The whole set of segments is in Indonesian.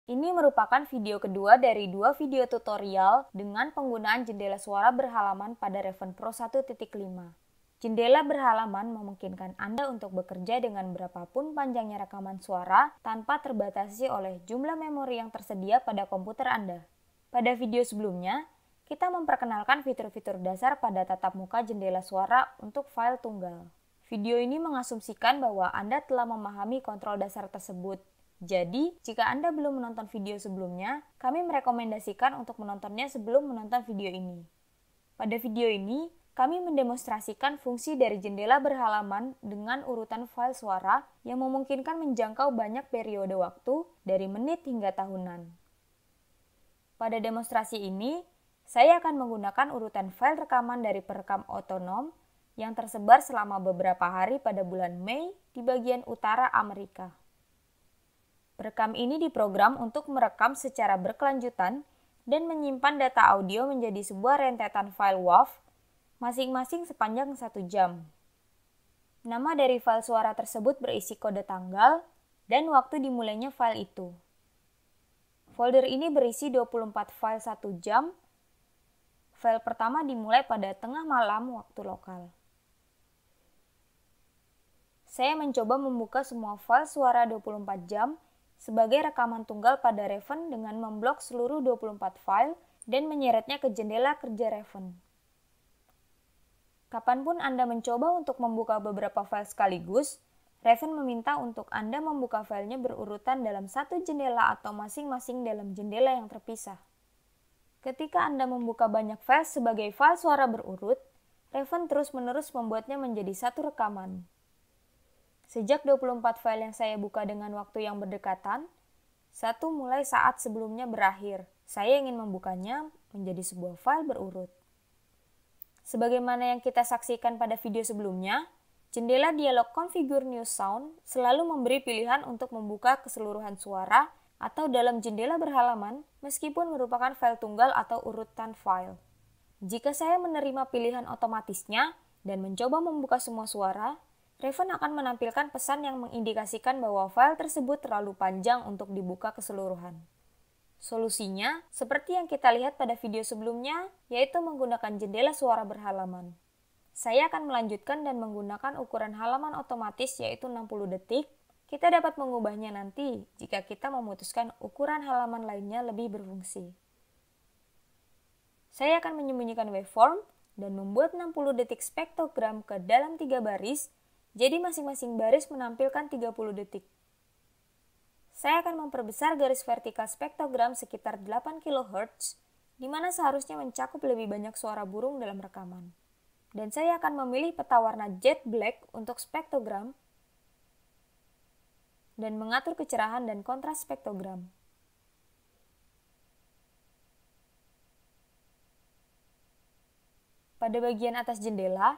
Ini merupakan video kedua dari dua video tutorial dengan penggunaan jendela suara berhalaman pada Raven Pro 1.5. Jendela berhalaman memungkinkan Anda untuk bekerja dengan berapapun panjangnya rekaman suara tanpa terbatasi oleh jumlah memori yang tersedia pada komputer Anda. Pada video sebelumnya, kita memperkenalkan fitur-fitur dasar pada tatap muka jendela suara untuk file tunggal. Video ini mengasumsikan bahwa Anda telah memahami kontrol dasar tersebut. Jadi, jika Anda belum menonton video sebelumnya, kami merekomendasikan untuk menontonnya sebelum menonton video ini. Pada video ini, kami mendemonstrasikan fungsi dari jendela berhalaman dengan urutan file suara yang memungkinkan menjangkau banyak periode waktu dari menit hingga tahunan. Pada demonstrasi ini, saya akan menggunakan urutan file rekaman dari perekam otonom yang tersebar selama beberapa hari pada bulan Mei di bagian utara Amerika. Perekam ini diprogram untuk merekam secara berkelanjutan dan menyimpan data audio menjadi sebuah rentetan file WAV, masing-masing sepanjang 1 jam. Nama dari file suara tersebut berisi kode tanggal dan waktu dimulainya file itu. Folder ini berisi 24 file 1 jam. File pertama dimulai pada tengah malam waktu lokal. Saya mencoba membuka semua file suara 24 jam sebagai rekaman tunggal pada Raven dengan memblok seluruh 24 file dan menyeretnya ke jendela kerja Raven. Kapanpun Anda mencoba untuk membuka beberapa file sekaligus, Raven meminta untuk Anda membuka filenya berurutan dalam satu jendela atau masing-masing dalam jendela yang terpisah. Ketika Anda membuka banyak file sebagai file suara berurut, Raven terus-menerus membuatnya menjadi satu rekaman. Sejak 24 file yang saya buka dengan waktu yang berdekatan, satu mulai saat sebelumnya berakhir, saya ingin membukanya menjadi sebuah file berurut. Sebagaimana yang kita saksikan pada video sebelumnya, jendela dialog Configure New Sound selalu memberi pilihan untuk membuka keseluruhan suara atau dalam jendela berhalaman meskipun merupakan file tunggal atau urutan file. Jika saya menerima pilihan otomatisnya dan mencoba membuka semua suara, Raven akan menampilkan pesan yang mengindikasikan bahwa file tersebut terlalu panjang untuk dibuka keseluruhan. Solusinya, seperti yang kita lihat pada video sebelumnya, yaitu menggunakan jendela suara berhalaman. Saya akan melanjutkan dan menggunakan ukuran halaman otomatis yaitu 60 detik. Kita dapat mengubahnya nanti jika kita memutuskan ukuran halaman lainnya lebih berfungsi. Saya akan menyembunyikan waveform dan membuat 60 detik spektrogram ke dalam 3 baris, jadi masing-masing baris menampilkan 30 detik. Saya akan memperbesar garis vertikal spektrogram sekitar 8 kHz, di mana seharusnya mencakup lebih banyak suara burung dalam rekaman. Dan saya akan memilih peta warna jet black untuk spektrogram dan mengatur kecerahan dan kontras spektrogram. Pada bagian atas jendela,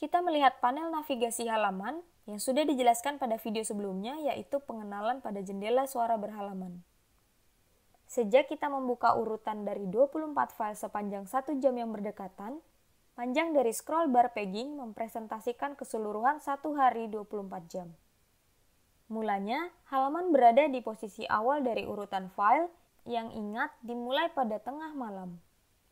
kita melihat panel navigasi halaman yang sudah dijelaskan pada video sebelumnya, yaitu pengenalan pada jendela suara berhalaman. Sejak kita membuka urutan dari 24 file sepanjang 1 jam yang berdekatan, panjang dari scroll bar pegging mempresentasikan keseluruhan 1 hari 24 jam. Mulanya, halaman berada di posisi awal dari urutan file yang ingat dimulai pada tengah malam.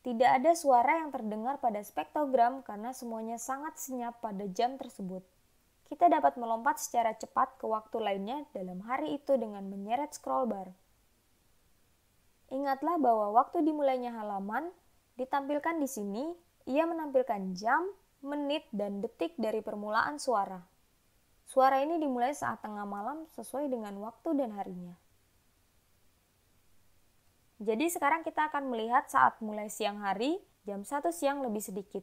Tidak ada suara yang terdengar pada spektrogram karena semuanya sangat senyap pada jam tersebut. Kita dapat melompat secara cepat ke waktu lainnya dalam hari itu dengan menyeret scroll bar. Ingatlah bahwa waktu dimulainya halaman ditampilkan di sini, ia menampilkan jam, menit, dan detik dari permulaan suara. Suara ini dimulai saat tengah malam sesuai dengan waktu dan harinya. Jadi sekarang kita akan melihat saat mulai siang hari, jam 1 siang lebih sedikit.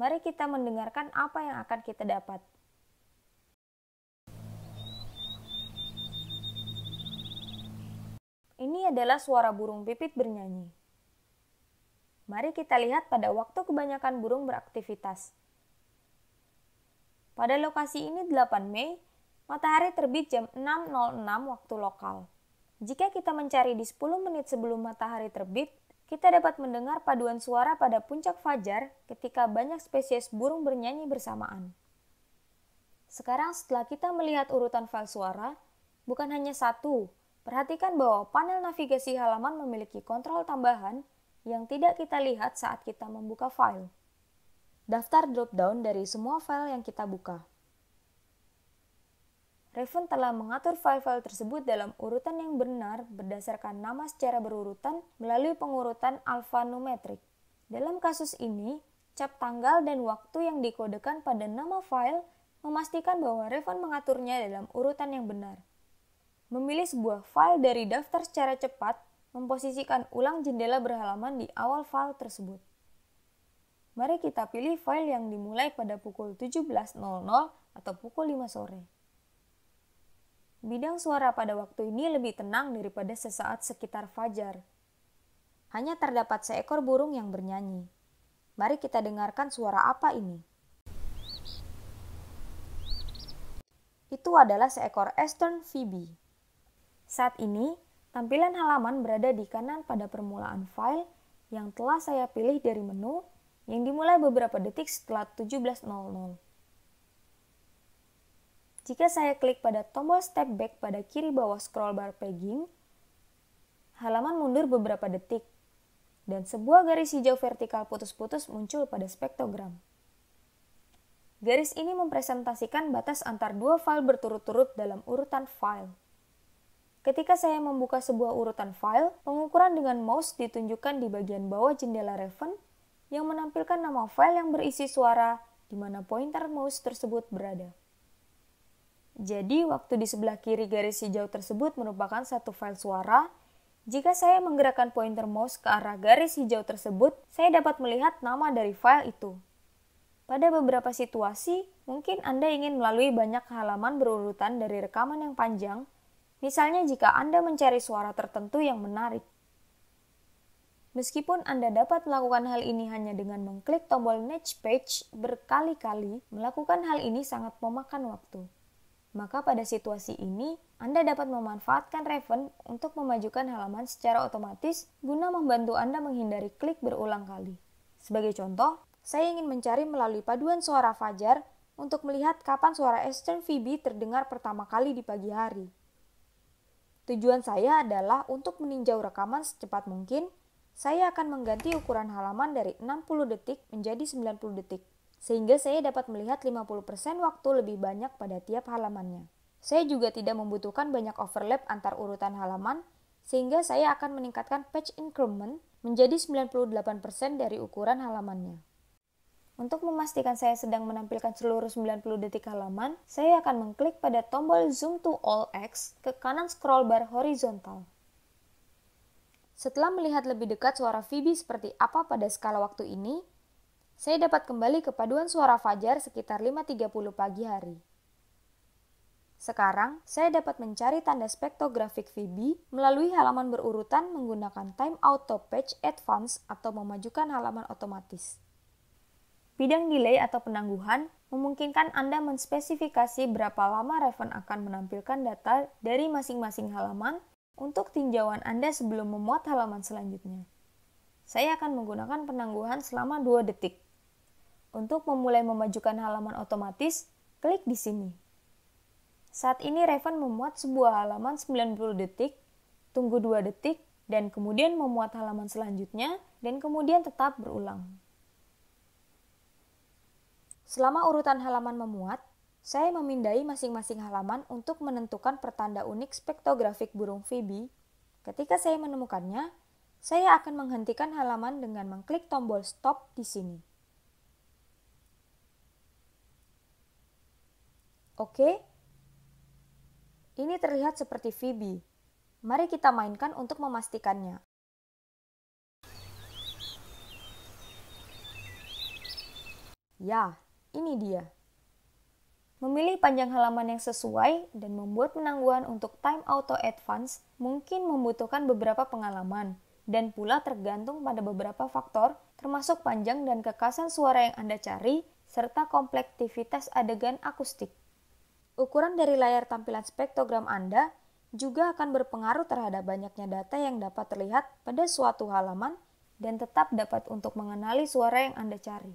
Mari kita mendengarkan apa yang akan kita dapat. Ini adalah suara burung pipit bernyanyi. Mari kita lihat pada waktu kebanyakan burung beraktivitas. Pada lokasi ini 8 Mei, matahari terbit jam 6.06 waktu lokal. Jika kita mencari di 10 menit sebelum matahari terbit, kita dapat mendengar paduan suara pada puncak fajar ketika banyak spesies burung bernyanyi bersamaan. Sekarang setelah kita melihat urutan file suara, bukan hanya satu, Perhatikan bahwa panel navigasi halaman memiliki kontrol tambahan yang tidak kita lihat saat kita membuka file. Daftar drop-down dari semua file yang kita buka. Raven telah mengatur file-file tersebut dalam urutan yang benar berdasarkan nama secara berurutan melalui pengurutan alfanumetrik. Dalam kasus ini, cap tanggal dan waktu yang dikodekan pada nama file memastikan bahwa Raven mengaturnya dalam urutan yang benar. Memilih sebuah file dari daftar secara cepat memposisikan ulang jendela berhalaman di awal file tersebut. Mari kita pilih file yang dimulai pada pukul 17.00 atau pukul 5 sore. Bidang suara pada waktu ini lebih tenang daripada sesaat sekitar fajar. Hanya terdapat seekor burung yang bernyanyi. Mari kita dengarkan suara apa ini. Itu adalah seekor Eastern Phoebe. Saat ini, tampilan halaman berada di kanan pada permulaan file yang telah saya pilih dari menu yang dimulai beberapa detik setelah 17.00. Jika saya klik pada tombol step back pada kiri bawah scroll bar pegging, halaman mundur beberapa detik, dan sebuah garis hijau vertikal putus-putus muncul pada spektogram. Garis ini mempresentasikan batas antar dua file berturut-turut dalam urutan file. Ketika saya membuka sebuah urutan file, pengukuran dengan mouse ditunjukkan di bagian bawah jendela Raven yang menampilkan nama file yang berisi suara di mana pointer mouse tersebut berada. Jadi, waktu di sebelah kiri garis hijau tersebut merupakan satu file suara, jika saya menggerakkan pointer mouse ke arah garis hijau tersebut, saya dapat melihat nama dari file itu. Pada beberapa situasi, mungkin Anda ingin melalui banyak halaman berurutan dari rekaman yang panjang, misalnya jika Anda mencari suara tertentu yang menarik. Meskipun Anda dapat melakukan hal ini hanya dengan mengklik tombol Next Page berkali-kali, melakukan hal ini sangat memakan waktu. Maka pada situasi ini, Anda dapat memanfaatkan Raven untuk memajukan halaman secara otomatis guna membantu Anda menghindari klik berulang kali. Sebagai contoh, saya ingin mencari melalui paduan suara fajar untuk melihat kapan suara Eastern Phoebe terdengar pertama kali di pagi hari. Tujuan saya adalah untuk meninjau rekaman secepat mungkin, saya akan mengganti ukuran halaman dari 60 detik menjadi 90 detik, sehingga saya dapat melihat 50% waktu lebih banyak pada tiap halamannya. Saya juga tidak membutuhkan banyak overlap antar urutan halaman, sehingga saya akan meningkatkan page increment menjadi 98% dari ukuran halamannya. Untuk memastikan saya sedang menampilkan seluruh 90 detik halaman, saya akan mengklik pada tombol Zoom to All X ke kanan scroll bar horizontal. Setelah melihat lebih dekat suara Phoebe seperti apa pada skala waktu ini, saya dapat kembali ke paduan suara fajar sekitar 5.30 pagi hari. Sekarang, saya dapat mencari tanda spektografik Phoebe melalui halaman berurutan menggunakan Time Auto Page Advance atau memajukan halaman otomatis. Bidang delay atau penangguhan memungkinkan Anda menspesifikasi berapa lama Raven akan menampilkan data dari masing-masing halaman untuk tinjauan Anda sebelum memuat halaman selanjutnya. Saya akan menggunakan penangguhan selama 2 detik. Untuk memulai memajukan halaman otomatis, klik di sini. Saat ini Raven memuat sebuah halaman 90 detik, tunggu 2 detik, dan kemudian memuat halaman selanjutnya, dan kemudian tetap berulang. Selama urutan halaman memuat, saya memindai masing-masing halaman untuk menentukan pertanda unik spektografik burung Phoebe. Ketika saya menemukannya, saya akan menghentikan halaman dengan mengklik tombol stop di sini. Oke, ini terlihat seperti Phoebe. Mari kita mainkan untuk memastikannya. Ya, ini dia. Memilih panjang halaman yang sesuai dan membuat penangguhan untuk Time Auto Advance mungkin membutuhkan beberapa pengalaman dan pula tergantung pada beberapa faktor termasuk panjang dan kekasan suara yang Anda cari serta komplektivitas adegan akustik. Ukuran dari layar tampilan spektogram Anda juga akan berpengaruh terhadap banyaknya data yang dapat terlihat pada suatu halaman dan tetap dapat untuk mengenali suara yang Anda cari.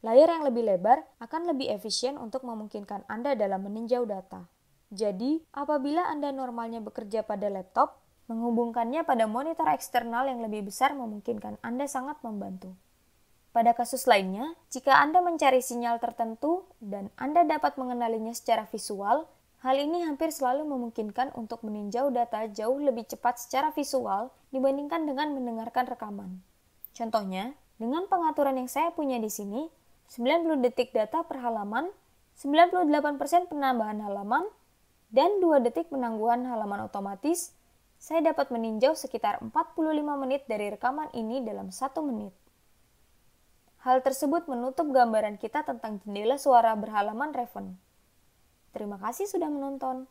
Layar yang lebih lebar akan lebih efisien untuk memungkinkan Anda dalam meninjau data. Jadi, apabila Anda normalnya bekerja pada laptop, menghubungkannya pada monitor eksternal yang lebih besar memungkinkan Anda sangat membantu. Pada kasus lainnya, jika Anda mencari sinyal tertentu dan Anda dapat mengenalinya secara visual, hal ini hampir selalu memungkinkan untuk meninjau data jauh lebih cepat secara visual dibandingkan dengan mendengarkan rekaman. Contohnya, dengan pengaturan yang saya punya di sini, 90 detik data per halaman, 98% penambahan halaman, dan 2 detik penangguhan halaman otomatis, saya dapat meninjau sekitar 45 menit dari rekaman ini dalam 1 menit. Hal tersebut menutup gambaran kita tentang jendela suara berhalaman Raven. Terima kasih sudah menonton.